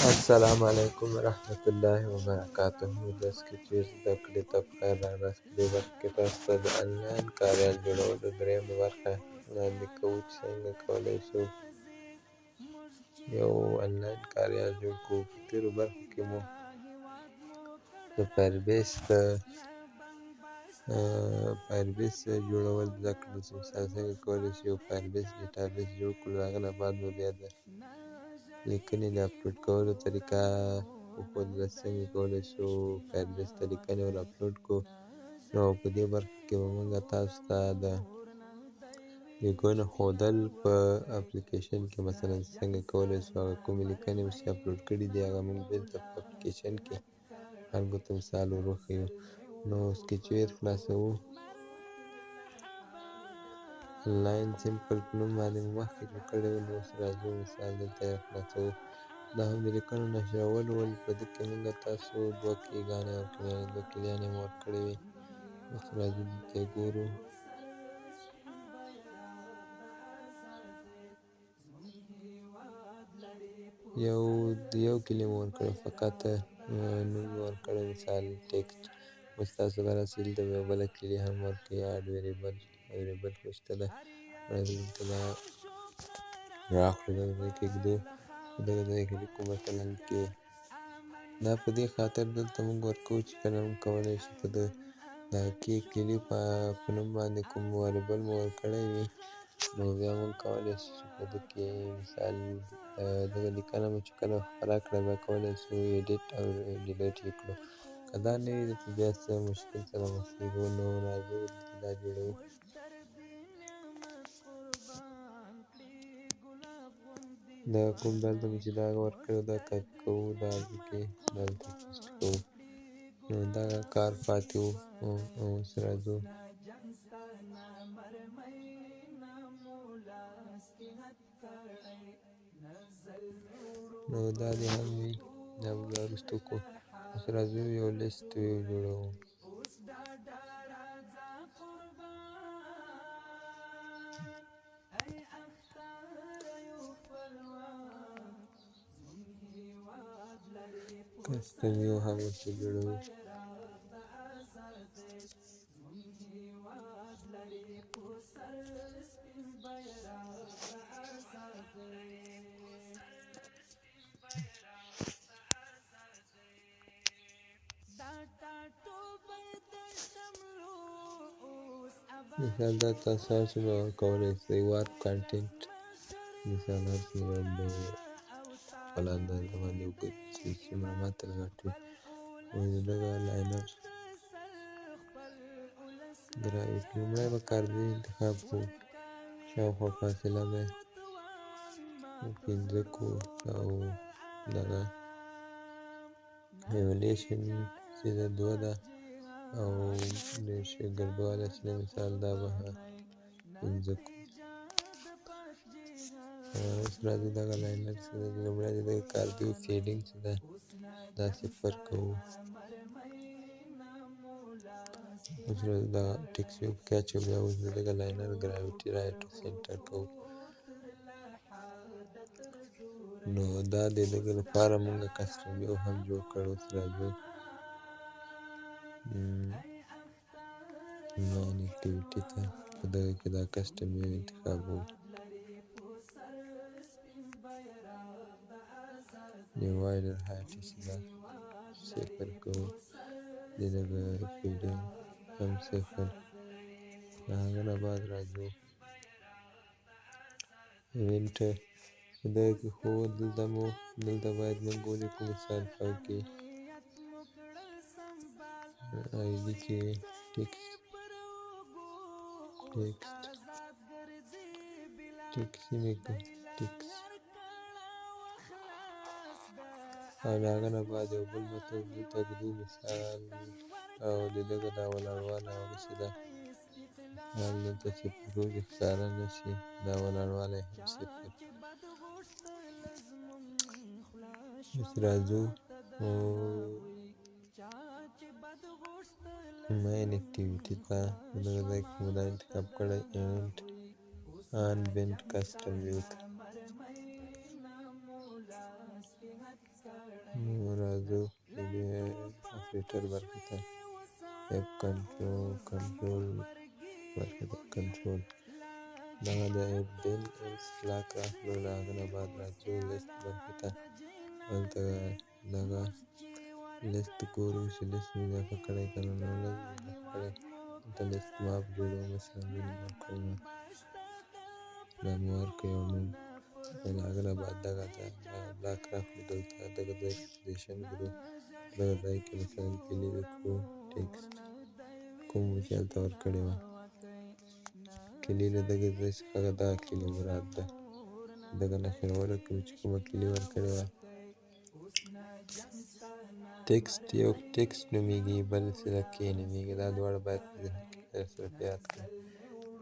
السلام علیکم ورحمة الله وبرکاته. درس کې چې زده کړې ته په خیر راغلاست. په دې برخه کې تاسو ته د انلاین کاریال جوړولو درېیمه برخه وړاندې کوو چې څنګه کولی شو یو انلاین کاریال جوړ کړو. په تېرو برخو کې مو د فایربیس جوړول زده کړل چې مثال څنګه کولی شو یو فایربیس ډیټابیس جوړ کړو. د هغه نه بعد مو بیا د لیکنې د اپلوډ کولو طریقه وښودله، څنګه کولی شو فایربیس ته لیکنې ور اپلوډ کړو. نو په دې برخه کې به موږ تاسو ته د لیکونه ښودل په اپلیکیشن کې مثلا څنګه کولی شو هغه کومې لیکنې مو چې اپلوډ کړي دي هغه موږ بېرته په اپلیکیشن کې خلکو ته مثال ور وښیو. نو سکیچویر خلاصوو. انلاین سیمپل په نوم باندې مو مخکې جوړ کړی و. نو اوس راځو مثال دلته یې خلاصوو. دا هم د لیکنو نشرول ول. په دې کې موږ تاسو 2 کلیګانې ورکړې یعنې 2 کلیانې مو ورکړې وې. اوس راځو دلته یې ګورو. یو کلي مو ورکړی فقط نوم مو ورکړی مثال ټیکسټ. اوس تاسو به راسئ دلته به یوه بله کلي هم ورکړئ اډ ویریبل خو شته ده. راځو دلته دا رااخلو دغه ځای کې ږدو. په دغه ځای کې لیکو مثلا کې دا په دې خاطر دلته موږ ورکوو چې کله موږ کولی شو که د کې کلي په نوم باندې کوم ویریبل مو ورکړی وي نو بیا موږ کولی شو چې په ده کې مثال دغه لیکنه مو چې کله خپره کړه بیا کولی شو ایډیټ او ډیلیټ یې کړو. که دا نه وي دلته بیا څه مشکل سره مخ کېږو. نو راځو دلته دا جوړوو. دا کوم دلته مو چې دا ورکړی دا کاپي کوو دا کې دلته پیسټ کوو. نو دغه کار پاتې و. اوس راځو نو دا دې هم وي دا به بیا وروسته وکړو. اوس راځو یو لیست جوړوو. کسټم یو هم ورته جوړوو. مثال دا تاسو هر څومره ورکولی شئ وارپ کانټینټ مثال هر څومره به خپله اندازه باندې اوږد چې څومره متن غټ وي. اوس د دغه لاینر ګرافیک لومړی به کارځای انتخاب کړو. شاوخوا فاصله به یې 15 کړو او دغه ایولیشن چې ده 2 ده او د ګردوالی چې ده مثال دا به 15 کړو. اوس راځو دغه لاینر چې ده لومړی د دغه کارځای فیډینګ چې ده دا 0 کوو. اوس راځو دغه ټکسټ یو پکې اچوو. بیا اوس د دغه لاینر ګراویټي رایټ سینټر کوو. نو دا د دغه لپاره موږ کسټم یو هم جوړ کړ. اوس راځو مین اکټیویټي ته. په دغه کې دا کسټم یو انتخابوو. ډیوایډر هایټ چې ده 0 کوو. د دغه فیډینګ هم 0. د هغه نه بعد راځو ایونټ په دغه کې خو دلته باید موږ ولیکو مثال کې آی ډي کې ټکسټ او د هغه نه بعد یو بل متن دلته ږدو مثال او د دغه دا ولاړوالی هغسې ده مثال دلته 0 کوو چې ښکاره نه شي. دا ولاړوالی هم 0. اوس راځو مین اکټیویټي ته. په دغه ځای کې مو دا انتخاب کړی ایونټ آن بینډ کسټم ویو ته. نو راځو ویډیو اپریټر برخې ته. ایپ کنټرول برخې ته کنټرول دغه د ایپ دین اصلاح کراخلو. له هغه نه بعد راځو لیست برخې ته. هلته دغه لیست ګورو چې لیست مې اضافه کړی که نه. نو لیست مې اضافه کړی، دلته لیست ماپ جوړوو. مثلا نوم مې ورکوم، دا مې ورکړ یو نوم. له هغه نه بعد دغه بلاک راخلو، دلته دغه ځای کې پوزیشن ګورو. دغه ځای کې مثلا کلي وکړو، ټیکسټ کوم چې هلته ورکړې وه کلي، له دغه ځای څخه دغه کلي مراد ده. دغه نښې ولټوو چې کومه کلي ورکړې وه. ټیکسټ یو ټیکسټ نومیږي، بل سلک کې نومیږي. دا دواړه باید په ذهن کې صرف یاد کړئ.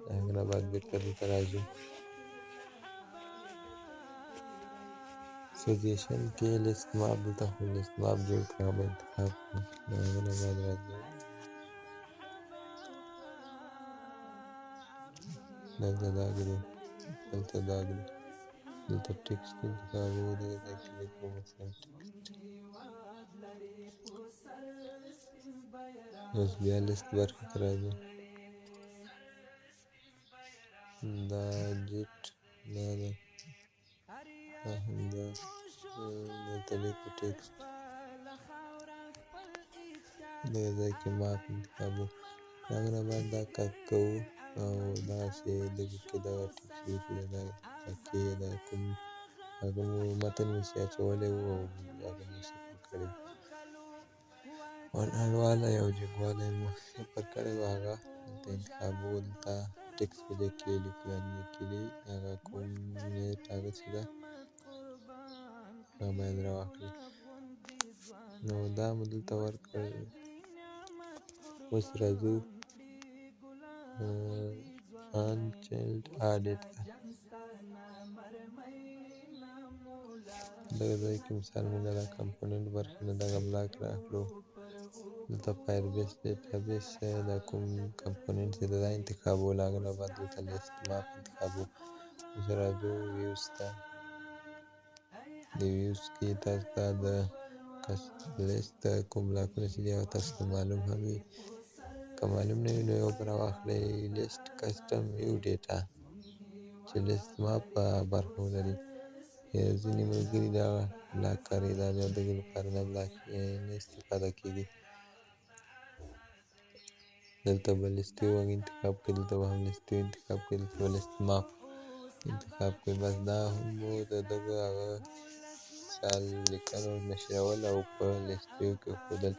له هغه نه بعد بېرته دلته راځو. سجیشن کې لیست ماپ، دلته خو لیست ماپ جوړ کړی، هغه به انتخاب کړو. له هغه نه بعد راځو دلته دا ګورو، دلته دا ګورو، دلته ټیکسټ انتخابوو. دغه ځای کې لیکو مثلا ټیکسټ. اوس بیا لیست برخې ته راځو. دا جیټ دا ده، دا همدا، دلته لیکو ټیکسټ. دغه ځای کې ماپ انتخابوو. له هغه نه بعد دا کټ کوو او داسې دغه کې دغه ټیکسټ ولیکو. دا کې دا کوم هغه مو متن مو چې اچولی وو او هغه مو صفر کړی وو، وړاندوالی او جګوالی مو صفر کړی وو، هغه دلته انتخابوو. دلته ټیکسټ په دې کې لیکو، یعنې د کلي هغه کوم نیټ هغه چې ده هغه باید راواخلي. نو دا مو دلته ورکړ. اوس راځو انچیلډ اډیټ ته. دغه ځای کې مثال موږ د کمپوننټ برخې نه دغه بلاک رااخلو. دلته فایر بیس ډیټابیس دا کوم کمپوننټ چې ده دا انتخابوو. له هغه نه بعد دلته لیست ماپ انتخابوو. اوس راځو ویوز ته. د ویوز کې تاسو ته د لیست کوم بلاکونه چې دي هغه تاسو ته معلوم هم وي، که معلوم نه وي نو یو به راواخلئ لیست کسټم ویو ډیټا چې لیست ماپ برخه ولري. ځینې ملګري دغه بلاک کاروي، دا بیا دغې لپاره دا بلاک نه استفاده کېږي. دلته به لیست ویو انتخاب کړئ، دلته به هم لیست ویو انتخاب کړئ، دلته به لیست ماپ انتخاب کړئ. بس دا هم مو د دغه هغه مثال لیکنو نشرول او په لیست ویو کې ښودل.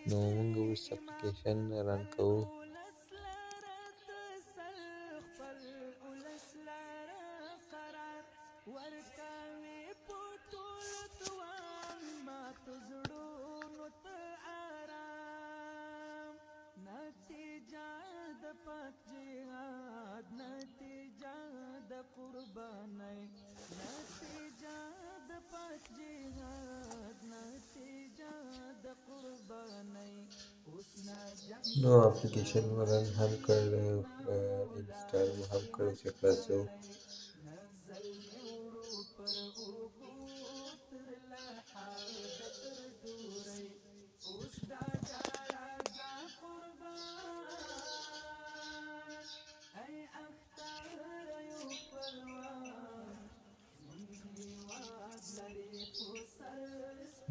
نو موږ اوس اپلیکیشن رن کوو. نو اپلیکیشن مو رن هم کړ، انسټال مو هم کړ. چې خلاصوو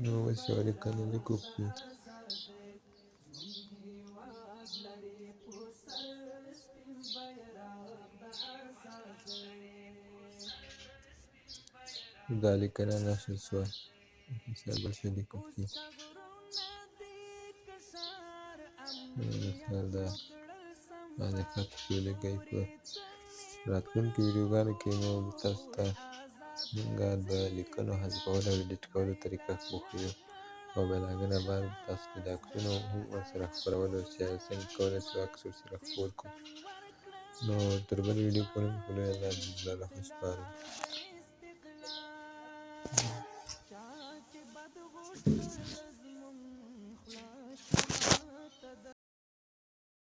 نو اوس یوه لیکنه لیکو پرې. دا لیکنه نشر شوه. مثال بل څه لیکو پرې. مثال دا باندې خط پرې ولیکئ. په راتلونکو ویډیوګانو کې مو تاسو ته موږ د لیکنو حذفولو او ایډیټ کولو طریقه وښیو، او بیا له هغه نه بعد تاسو ته د عکسونو هم ورسره خپرولو چې څنګه کولی شو عکس ورسره خپور کړو. نو تر بلې ویډیو پورې مو په لوی الله جل جلاله سپارم.